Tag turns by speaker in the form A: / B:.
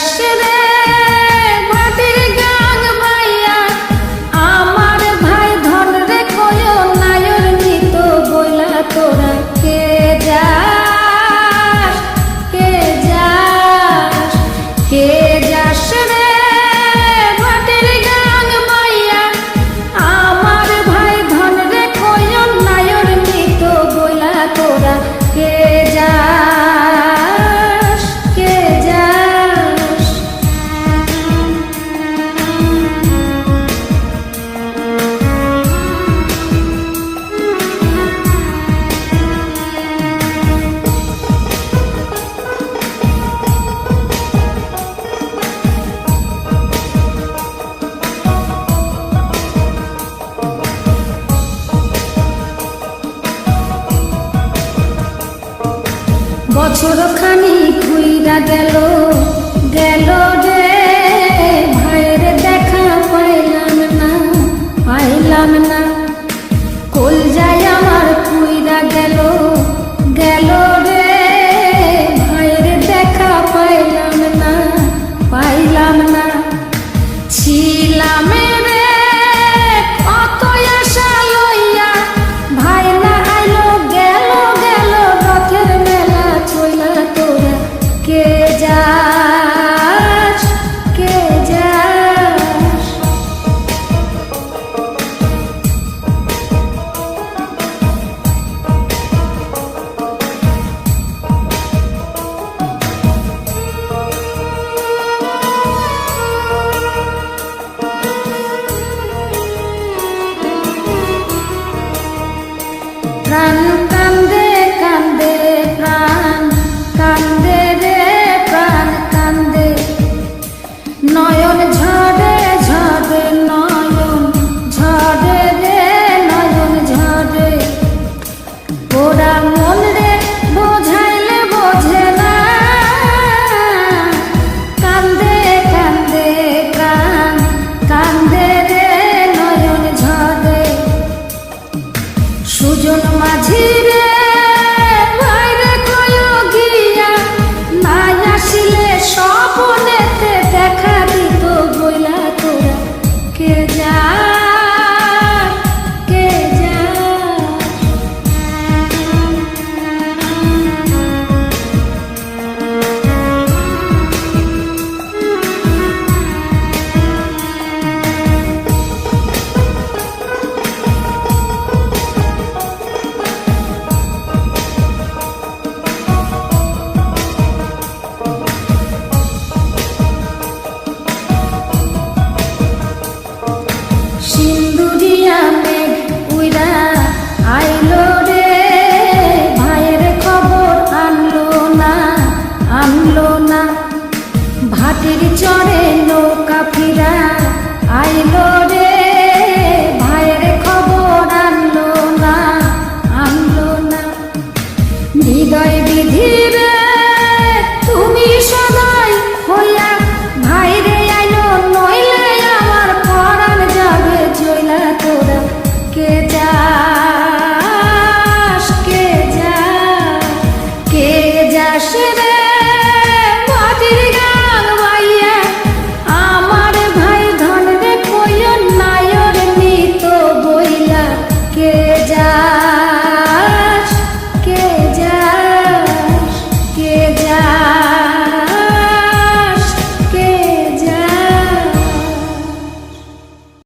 A: যাস রে মাটির গাং বাইয়া আমার ভাই ধন রে কয় নায়র নিত বইলা তোরা কে যাস কে যাস কে যাস রে মাটির গাং বাইয়া আমার ভাই ধন রে কয় নায়র নিত বইলা তোরা কে যাস কে যাস বছর খানি ঘুইরা গেল গেল রে ভাইয়ের দেখা পাইলাম না কল যায় আমার ঘুইরা গেল গেল রে ভাইয়ের দেখা পাইলাম না ছিলাম রে কত আশা লইয়া ভাই না আইলো গেল রথের মেলা চইলা তোরা কে যাস কে যাস প্রাণ কান্দে কান্দে প্রাণ কান্দে রে প্রাণ কান্দে নয়ন ঝরে ঝরে নয়ন ঝরে রে নয়ন ঝরে ওরা মন রে বোঝাইলে বোঝে না কান্দে কান্দে প্রাণ কান্দে রে নয়ন ঝরে সুজন মাঝি রে ভাইরে কয় গিয়া নাই আসিলে স্বপনেতে দেখা দিত বইলা তোরা কে যাস কে যাস সিন্দুরিয়া মেঘ উইরা আইলো রে ভাইয়ের খবর আনলো না ভাটির চরে নৌকা ফিরা আইলো রে ভাইয়ের খবর আনলো না হৃদয় বিধি রে তুমি সদাই হইয়া ভাইরে আইলো নইলে আমার পরাণ যাবে চইলা তোরা কে যাস কে যাস কে যাস রে মাটির গাং বাইয়া আমার ভাই ধন রে কয় নায়র নিত বইলা কে যাস কে যাস কে যাস